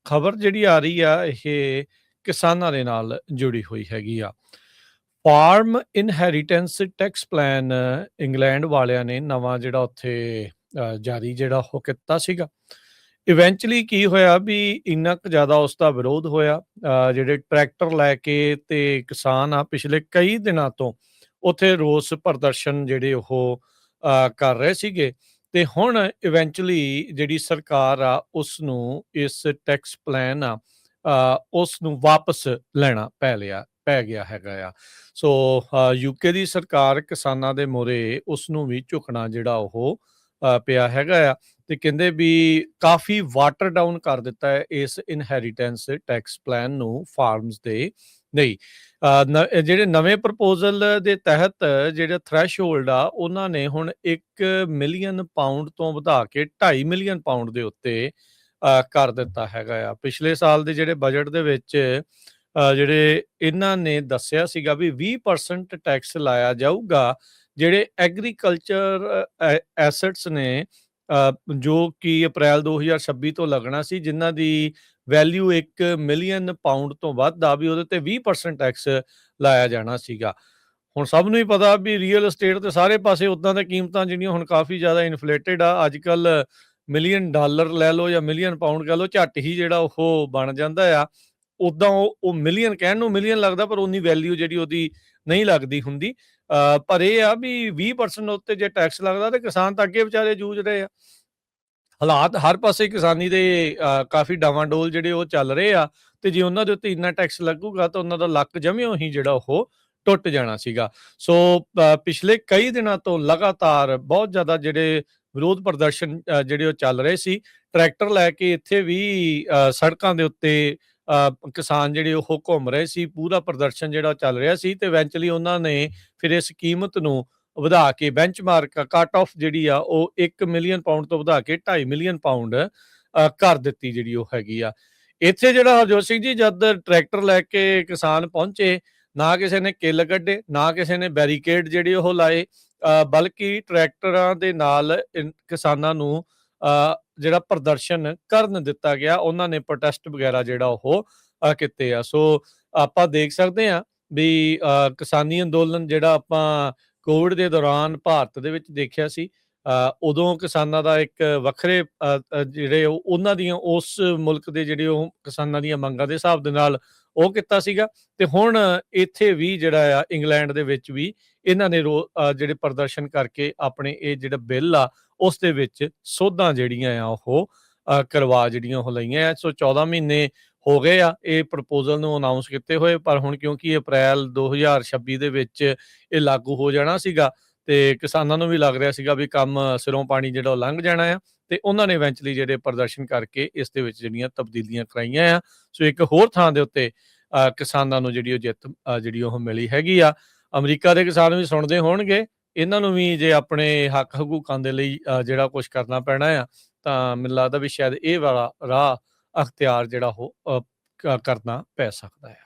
ਖਬਰ ਜਿਹੜੀ ਆ ਰਹੀ ਆ ਇਹ ਕਿਸਾਨਾਂ ਦੇ ਨਾਲ ਜੁੜੀ ਹੋਈ ਹੈਗੀ ਆ। Farm inheritance tax plan England ਵਾਲਿਆਂ ਨੇ ਨਵਾਂ ਜਿਹੜਾ ਉੱਥੇ ਜਾਰੀ ਜਿਹੜਾ ਉਹ ਕੀਤਾ ਸੀਗਾ। ਇਵੈਂਚੁਅਲੀ ਕੀ ਹੋਇਆ ਵੀ ਇੰਨਾ ਕੁ ਜ਼ਿਆਦਾ ਉਸ ਦਾ ਵਿਰੋਧ ਹੋਇਆ। ਜਿਹੜੇ ਟਰੈਕਟਰ ਲੈ ਕੇ ਤੇ ਕਿਸਾਨ ਆ ਪਿਛਲੇ ਕਈ ਦਿਨਾਂ ਤੋਂ ਉੱਥੇ ਰੋਸ ਪ੍ਰਦਰਸ਼ਨ ਜਿਹੜੇ ਉਹ ਕਰ ਰਹੇ ਸੀਗੇ। ਤੇ ਹੁਣ ਇਵੈਂਚੁਅਲੀ ਜਿਹੜੀ ਸਰਕਾਰ ਆ ਉਸ ਨੂੰ ਇਸ ਟੈਕਸ ਪਲਾਨ ਆ ਉਸ ਨੂੰ ਵਾਪਸ ਲੈਣਾ ਪੈ ਗਿਆ ਹੈਗਾ ਆ। ਸੋ ਯੂਕੇ ਦੀ ਸਰਕਾਰ ਕਿਸਾਨਾਂ ਦੇ ਮੂਹਰੇ ਉਸ ਨੂੰ ਵੀ ਝੁਕਣਾ ਜਿਹੜਾ ਉਹ ਪਿਆ ਹੈਗਾ ਆ। ਤੇ ਕਹਿੰਦੇ ਵੀ ਕਾਫੀ ਵਾਟਰ ਡਾਊਨ ਕਰ ਦਿੱਤਾ ਹੈ ਇਸ ਇਨਹੈਰੀਟੈਂਸ ਟੈਕਸ ਪਲਾਨ ਨੂੰ ਫਾਰਮਸ ਦੇ ਨਹੀਂ। ਜਿਹੜੇ ਨਵੇਂ ਪ੍ਰਪੋਜ਼ਲ ਦੇ ਤਹਿਤ ਜਿਹੜਾ ਥ੍ਰੈਸ਼ਹੋਲਡ ਆ ਉਹਨਾਂ ਨੇ ਹੁਣ 1 ਮਿਲੀਅਨ ਪਾਉਂਡ ਤੋਂ ਵਧਾ ਕੇ 2.5 ਮਿਲੀਅਨ ਪਾਉਂਡ ਦੇ ਉੱਤੇ ਕਰ ਦਿੱਤਾ ਹੈਗਾ ਆ। ਪਿਛਲੇ ਸਾਲ ਦੇ ਜਿਹੜੇ ਬਜਟ ਦੇ ਵਿੱਚ ਜਿਹੜੇ ਇਹਨਾਂ ਨੇ ਦੱਸਿਆ ਸੀਗਾ ਵੀ 20% ਟੈਕਸ ਲਾਇਆ ਜਾਊਗਾ ਜਿਹੜੇ ਐਗਰੀਕਲਚਰ ਐਸੈਟਸ ਨੇ, ਜੋ ਕਿ ਅਪ੍ਰੈਲ 2026 ਤੋਂ ਲੱਗਣਾ ਸੀ, ਜਿਨ੍ਹਾਂ ਦੀ ਵੈਲਿਊ 1 ਮਿਲੀਅਨ ਪਾਉਂਡ ਤੋਂ ਵੱਧ ਆ, ਵੀ ਉਹਦੇ ਤੇ 20% ਟੈਕਸ ਲਾਇਆ ਜਾਣਾ ਸੀਗਾ। ਹੁਣ ਸਭ ਨੂੰ ਹੀ ਪਤਾ ਵੀ ਰੀਅਲ estate ਤੇ ਸਾਰੇ ਪਾਸੇ ਉਦਾਂ ਦੀਆਂ ਕੀਮਤਾਂ ਜਿਹੜੀਆਂ ਹੁਣ ਕਾਫੀ ਜ਼ਿਆਦਾ ਇਨਫਲੇਟਡ ਆ। ਅੱਜ ਕੱਲ ਮਿਲੀਅਨ ਡਾਲਰ ਲੈ ਲਓ ਜਾਂ ਮਿਲੀਅਨ ਪਾਉਂਡ ਕਹਿ ਲਓ, ਝੱਟ ਹੀ ਜਿਹੜਾ ਉਹ ਬਣ ਜਾਂਦਾ ਆ। ਉਦਾਂ ਉਹ ਮਿਲੀਅਨ ਕਹਿਣ ਨੂੰ ਮਿਲੀਅਨ ਲੱਗਦਾ, ਪਰ ਉਨੀ ਵੈਲਿਊ ਜਿਹੜੀ ਉਹਦੀ ਨਹੀਂ ਲੱਗਦੀ ਹੁੰਦੀ। ਪਰ ਇਹ ਆ ਵੀ 20% ਉੱਤੇ ਜੇ ਟੈਕਸ ਲੱਗਦਾ ਤੇ ਕਿਸਾਨ ਤਾਂ ਅੱਗੇ ਵਿਚਾਰੇ ਜੂਝ ਰਹੇ ਆ। ਹਾਲਾਤ ਹਰ ਪਾਸੇ ਕਿਸਾਨੀ ਦੇ ਕਾਫੀ ਡਾਵਾਂਡੋਲ ਜਿਹੜੇ ਉਹ ਚੱਲ ਰਹੇ ਆ। ਤੇ ਜੇ ਉਹਨਾਂ ਦੇ ਉੱਤੇ ਇੰਨਾ ਟੈਕਸ ਲੱਗੂਗਾ ਤਾਂ ਉਹਨਾਂ ਦਾ ਲੱਕ ਜਮਿਓ ਹੀ ਜਿਹੜਾ ਉਹ ਟੁੱਟ ਜਾਣਾ ਸੀਗਾ। ਸੋ ਪਿਛਲੇ ਕਈ ਦਿਨਾਂ ਤੋਂ ਲਗਾਤਾਰ ਬਹੁਤ ਜ਼ਿਆਦਾ ਜਿਹੜੇ ਵਿਰੋਧ ਪ੍ਰਦਰਸ਼ਨ ਜਿਹੜੇ ਉਹ ਚੱਲ ਰਹੇ ਸੀ। ਟਰੈਕਟਰ ਲੈ ਕੇ ਇੱਥੇ ਵੀ ਸੜਕਾਂ ਦੇ ਉੱਤੇ ਕਿਸਾਨ ਜਿਹੜੇ ਉਹ ਘੁੰਮ ਰਹੇ ਸੀ। ਪੂਰਾ ਪ੍ਰਦਰਸ਼ਨ ਜਿਹੜਾ ਚੱਲ ਰਿਹਾ ਸੀ ਤੇ ਇਵੈਂਚੁਅਲੀ ਉਹਨਾਂ ਨੇ ਫਿਰ ਇਸ ਕੀਮਤ ਨੂੰ ਵਧਾ ਕੇ ਬੈਂਚਮਾਰਕ ਕੱਟ ਆਫ ਜਿਹੜੀ ਆ ਉਹ 1 ਮਿਲੀਅਨ ਪਾਉਂਡ ਤੋਂ ਵਧਾ ਕੇ 2.5 ਮਿਲੀਅਨ ਪਾਉਂਡ ਕਰ ਦਿੱਤੀ ਜਿਹੜੀ ਉਹ ਹੈਗੀ ਆ। ਇੱਥੇ ਜਿਹੜਾ ਹਰਜੋਤ ਸਿੰਘ ਜੀ ਜਦ ਟਰੈਕਟਰ ਲੈ ਕੇ ਕਿਸਾਨ ਪਹੁੰਚੇ, ਨਾ ਕਿਸੇ ਨੇ ਕਿੱਲ ਕੱਢੇ, ਨਾ ਕਿਸੇ ਨੇ ਬੈਰੀਕੇਡ ਜਿਹੜੇ ਉਹ ਲਾਏ, ਬਲਕਿ ਟਰੈਕਟਰਾਂ ਦੇ ਨਾਲ ਕਿਸਾਨਾਂ ਨੂੰ ਜਿਹੜਾ ਪ੍ਰਦਰਸ਼ਨ ਕਰਨ ਦਿੱਤਾ ਗਿਆ। ਉਹਨਾਂ ਨੇ ਪ੍ਰੋਟੈਸਟ ਵਗੈਰਾ ਜਿਹੜਾ ਉਹ ਕੀਤੇ ਆ। ਸੋ ਆਪਾਂ ਦੇਖ ਸਕਦੇ ਹਾਂ ਵੀ ਕਿਸਾਨੀ ਅੰਦੋਲਨ ਜਿਹੜਾ ਆਪਾਂ ਕੋਵਿਡ ਦੇ ਦੌਰਾਨ ਭਾਰਤ ਦੇ ਵਿੱਚ ਦੇਖਿਆ ਸੀ, ਉਦੋਂ ਕਿਸਾਨਾਂ ਦਾ ਇੱਕ ਵੱਖਰੇ ਜਿਹੜੇ ਉਹਨਾਂ ਦੀਆਂ ਉਸ ਮੁਲਕ ਦੇ ਜਿਹੜੇ ਉਹ ਕਿਸਾਨਾਂ ਦੀਆਂ ਮੰਗਾਂ ਦੇ ਹਿਸਾਬ ਦੇ ਨਾਲ ਉਹ ਕੀਤਾ ਸੀਗਾ। ਤੇ ਹੁਣ ਇੱਥੇ ਵੀ ਜਿਹੜਾ ਆ ਇੰਗਲੈਂਡ ਦੇ ਵਿੱਚ ਵੀ ਇਹਨਾਂ ਨੇ ਜਿਹੜੇ ਪ੍ਰਦਰਸ਼ਨ ਕਰਕੇ ਆਪਣੇ ਇਹ ਜਿਹੜਾ ਬਿੱਲ ਆ ਉਸ ਦੇ ਵਿੱਚ ਸੋਧਾਂ ਜਿਹੜੀਆਂ ਆ ਉਹ ਕਰਵਾ ਜਿਹੜੀਆਂ ਉਹ ਲਈਆਂ ਆ। ਸੋ 14 ਮਹੀਨੇ ਹੋ ਗਏ ਆ ਇਹ ਪ੍ਰਪੋਜ਼ਲ ਨੂੰ ਅਨਾਉਂਸ ਕੀਤੇ ਹੋਏ, ਪਰ ਹੁਣ ਕਿਉਂਕਿ ਅਪ੍ਰੈਲ 2026 ਦੇ ਵਿੱਚ ਇਹ ਲਾਗੂ ਹੋ ਜਾਣਾ ਸੀਗਾ ਤੇ ਕਿਸਾਨਾਂ ਨੂੰ ਵੀ ਲੱਗ ਰਿਹਾ ਸੀਗਾ ਵੀ ਕੰਮ ਸਿਰੋਂ ਪਾਣੀ ਜਿਹੜਾ ਉਹ ਲੰਘ ਜਾਣਾ ਆ, ਤੇ ਉਹਨਾਂ ਨੇ ਇਵੈਂਚੁਅਲੀ ਜਿਹੜੇ ਪ੍ਰਦਰਸ਼ਨ ਕਰਕੇ ਇਸ ਦੇ ਵਿੱਚ ਜਿਹੜੀਆਂ ਤਬਦੀਲੀਆਂ ਕਰਾਈਆਂ ਆ। ਸੋ ਇੱਕ ਹੋਰ ਥਾਂ ਦੇ ਉੱਤੇ ਕਿਸਾਨਾਂ ਨੂੰ ਜਿਹੜੀ ਉਹ ਜਿੱਤ ਜਿਹੜੀ ਉਹ ਮਿਲੀ ਹੈਗੀ ਆ। ਅਮਰੀਕਾ ਦੇ ਕਿਸਾਨ ਵੀ ਸੁਣਦੇ ਹੋਣਗੇ, ਇਹਨਾਂ ਨੂੰ ਵੀ ਜੇ ਆਪਣੇ ਹੱਕ ਹਕੂਕਾਂ ਦੇ ਲਈ ਜਿਹੜਾ ਕੁਝ ਕਰਨਾ ਪੈਣਾ ਆ, ਤਾਂ ਮੈਨੂੰ ਲੱਗਦਾ ਵੀ ਸ਼ਾਇਦ ਇਹ ਵਾਲਾ ਰਾਹ ਅਖਤਿਆਰ ਜਿਹੜਾ ਉਹ ਕਰਨਾ ਪੈ ਸਕਦਾ ਹੈ।